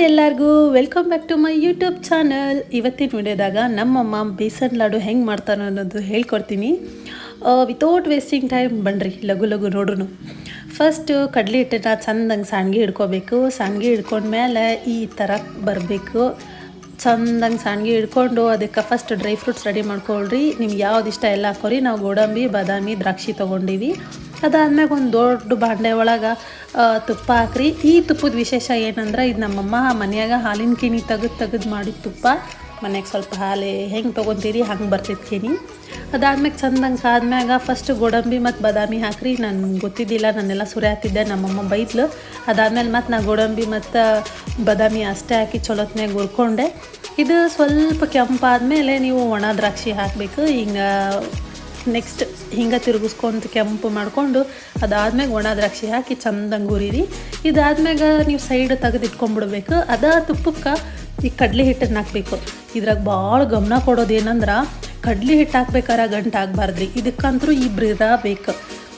ಎಲ್ಲರಿಗೂ welcome back to my YouTube channel. ಇವತ್ತಿನ ವಿಡಿಯೋದಾಗ ನಮ್ಮಮ್ಮ ಬೇಸನ್ ಲಾಡು ಹೆಂಗೆ ಮಾಡ್ತಾರೆ ಅನ್ನೋದು ಹೇಳ್ಕೊಡ್ತೀನಿ. ವಿತೌಟ್ ವೇಸ್ಟಿಂಗ್ ಟೈಮ್ ಬನ್ನಿರಿ ಲಘು ಲಘು ನೋಡ್ರು. ಫಸ್ಟು ಕಡಲೆ ಹಿಟ್ಟನ್ನ ಚಂದಂಗೆ ಸಣ್ಣಗೆ ಹಿಡ್ಕೋಬೇಕು. ಸಣ್ಣಗೆ ಹಿಡ್ಕೊಂಡ್ಮೇಲೆ ಈ ಥರ ಬರಬೇಕು. ಚಂದಂಗೆ ಸಣ್ಣಗೆ ಹಿಡ್ಕೊಂಡು ಅದಕ್ಕೆ ಫಸ್ಟ್ ಡ್ರೈ ಫ್ರೂಟ್ಸ್ ರೆಡಿ ಮಾಡ್ಕೊಳ್ರಿ. ನಿಮ್ಗೆ ಯಾವ್ದು ಇಷ್ಟ ಎಲ್ಲ ಹಾಕೋರಿ. ನಾವು ಗೋಡಂಬಿ, ಬಾದಾಮಿ, ದ್ರಾಕ್ಷಿ ತೊಗೊಂಡಿವಿ. ಅದಾದ್ಮೇಲೆ ಒಂದು ದೊಡ್ಡ ಬಾಂಡೆ ಒಳಗೆ ತುಪ್ಪ ಹಾಕ್ರಿ. ಈ ತುಪ್ಪದ ವಿಶೇಷ ಏನಂದ್ರೆ ಇದು ನಮ್ಮಮ್ಮ ಮನ್ಯಾಗ ಹಾಲಿನ ಕಿಣಿ ತೆಗೆದು ಮಾಡಿದ ತುಪ್ಪ. ಮನೆಗೆ ಸ್ವಲ್ಪ ಹಾಲು ಹೆಂಗೆ ತೊಗೊತೀರಿ ಹಂಗೆ ಬರ್ತೈತೆ ಕಿಣಿ. ಅದಾದ್ಮೇಲೆ ಚಂದಂಗೆ ಆದ್ಮ್ಯಾಗ ಫಸ್ಟ್ ಗೋಡಂಬಿ ಮತ್ತು ಬಾದಾಮಿ ಹಾಕ್ರಿ. ನನಗೆ ಗೊತ್ತಿದ್ದಿಲ್ಲ, ನಾನೆಲ್ಲ ಸುರಿಯಾತಿದ್ದೆ, ನಮ್ಮಮ್ಮ ಬೈದ್ಲು. ಅದಾದ್ಮೇಲೆ ಮತ್ತು ನಾನು ಗೋಡಂಬಿ ಮತ್ತು ಬಾದಾಮಿ ಅಷ್ಟೇ ಹಾಕಿ ಚಲೋತ್ನಾಗ ಹುರ್ಕೊಂಡೆ. ಇದು ಸ್ವಲ್ಪ ಕೆಂಪಾದ್ಮೇಲೆ ನೀವು ಒಣ ದ್ರಾಕ್ಷಿ ಹಾಕಬೇಕು. ಹಿಂಗೆ ನೆಕ್ಸ್ಟ್ ಹಿಂಗೆ ತಿರುಗಿಸ್ಕೊಂಡು ಕೆಂಪು ಮಾಡಿಕೊಂಡು ಅದಾದ್ಮೇಲೆ ಒಣ ದ್ರಾಕ್ಷಿ ಹಾಕಿ ಚಂದಂಗೆ ಹುರಿರಿ. ಇದಾದ್ಮ್ಯಾಗ ನೀವು ಸೈಡ್ ತೆಗೆದು ಇಟ್ಕೊಂಡ್ಬಿಡ್ಬೇಕು. ತುಪ್ಪಕ್ಕೆ ಈ ಕಡಲೆ ಹಿಟ್ಟನ್ನು ಹಾಕಬೇಕು. ಇದ್ರಾಗ ಭಾಳ ಗಮನ ಕೊಡೋದೇನಂದ್ರೆ ಕಡಲೆ ಹಿಟ್ಟು ಹಾಕ್ಬೇಕಾರೆ ಗಂಟು ಆಗಬಾರ್ದ್ರಿ. ಇದಕ್ಕಂತರೂ ಇಬ್ರು ಇರಬೇಕು.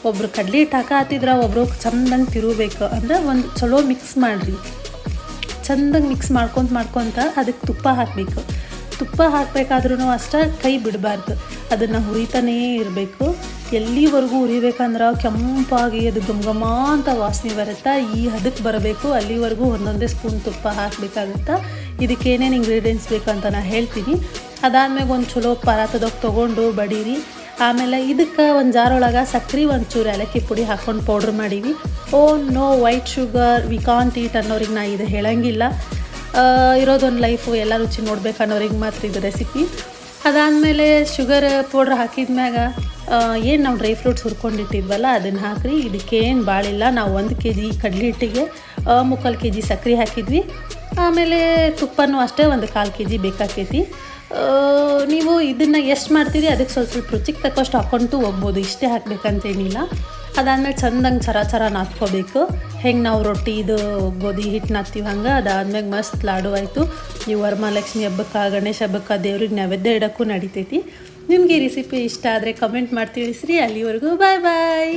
ಒಬ್ರು ಕಡಲೆ ಹಿಟ್ಟು ಹಾಕತ್ತಿದ್ರೆ ಒಬ್ಬರು ಚಂದಂಗೆ ತಿರುಗಬೇಕು. ಅಂದರೆ ಒಂದು ಚಲೋ ಮಿಕ್ಸ್ ಮಾಡಿರಿ. ಚಂದಂಗೆ ಮಿಕ್ಸ್ ಮಾಡ್ಕೊತ ಅದಕ್ಕೆ ತುಪ್ಪ ಹಾಕಬೇಕು. ತುಪ್ಪ ಹಾಕಬೇಕಾದ್ರೂ ಅಷ್ಟೇ ಕೈ ಬಿಡಬಾರ್ದು. ಅದನ್ನು ಹುರಿತಾನೇ ಇರಬೇಕು. ಎಲ್ಲಿವರೆಗೂ ಹುರಿಬೇಕಂದ್ರೆ ಕೆಂಪಾಗಿ ಅದು ಘಮ ಅಂತ ವಾಸನೆ ಬರುತ್ತೆ. ಈ ಹದಕ್ಕೆ ಬರಬೇಕು. ಅಲ್ಲಿವರೆಗೂ ಒಂದೊಂದೇ ಸ್ಪೂನ್ ತುಪ್ಪ ಹಾಕಬೇಕಾಗುತ್ತೆ. ಇದಕ್ಕೆ ಏನೇನು ಇಂಗ್ರೀಡಿಯೆಂಟ್ಸ್ ಬೇಕಂತ ನಾನು ಹೇಳ್ತೀನಿ. ಅದಾದ್ಮೇಲೆ ಒಂದು ಚಲೋ ಪರಾತದಕ್ಕೆ ತೊಗೊಂಡು ಬಡೀರಿ. ಆಮೇಲೆ ಇದಕ್ಕೆ ಒಂದು ಜಾರೊಳಗೆ ಸಕ್ಕರೆ, ಒಂಚೂರು ಏಲಕ್ಕಿ ಪುಡಿ ಹಾಕ್ಕೊಂಡು ಪೌಡ್ರ್ ಮಾಡೀವಿ. No white sugar we can't eat ಅನ್ನೋರಿಗೆ ನಾ ಇದು ಹೇಳಂಗಿಲ್ಲ. ಇರೋದೊಂದು ಲೈಫು, ಎಲ್ಲ ರುಚಿ ನೋಡ್ಬೇಕು ಅನ್ನೋರಿಗೆ ಮಾತ್ರ ಇದು ರೆಸಿಪಿ. ಅದಾದಮೇಲೆ ಶುಗರ್ ಪೌಡ್ರ್ ಹಾಕಿದ್ಮ್ಯಾಗ ಏನು ನಾವು ಡ್ರೈ ಫ್ರೂಟ್ಸ್ ಹುರ್ಕೊಂಡಿಟ್ಟಿದ್ವಲ್ಲ ಅದನ್ನು ಹಾಕಿರಿ. ಇದಕ್ಕೇನು ಭಾಳಿಲ್ಲ. ನಾವು 1 kg ಕಡಲೆ ಹಿಟ್ಟಿಗೆ 3/4 kg ಸಕ್ಕರೆ ಹಾಕಿದ್ವಿ. ಆಮೇಲೆ ತುಪ್ಪನೂ ಅಷ್ಟೇ 1/4 kg ಬೇಕಾಕೈತಿ. ನೀವು ಇದನ್ನು ಎಷ್ಟು ಮಾಡ್ತೀರಿ ಅದಕ್ಕೆ ಸ್ವಲ್ಪ ರುಚಿಗೆ ತಕ್ಕಷ್ಟು ಹಾಕ್ಕೊಂತು ಹೋಗ್ಬೋದು. ಇಷ್ಟೇ ಹಾಕಬೇಕಂತೇನಿಲ್ಲ. ಅದಾದ್ಮೇಲೆ ಚಂದಂಗೆ ಚರ ನಾದ್ಕೋಬೇಕು. ಹೆಂಗೆ ನಾವು ರೊಟ್ಟಿ ಇದು ಗೋಧಿ ಹಿಟ್ಟು ನಾದ್ತೀವಿ ಹಂಗೆ. ಅದಾದ್ಮೇಲೆ ಮಸ್ತ್ ಲಾಡು ಆಯಿತು. ನೀವು ವರಮಹಾಲಕ್ಷ್ಮಿ ಹಬ್ಬಕ್ಕೆ, ಗಣೇಶ ಹಬ್ಬಕ್ಕೆ ದೇವ್ರಿಗೆ ನೈವೇದ್ಯ ಇಡೋಕ್ಕೂ ನಡಿತೈತಿ. ನಿಮಗೆ ಈ ರೆಸಿಪಿ ಇಷ್ಟ ಆದರೆ ಕಮೆಂಟ್ ಮಾಡಿ ತಿಳಿಸ್ರಿ. ಅಲ್ಲಿವರೆಗೂ ಬಾಯ್.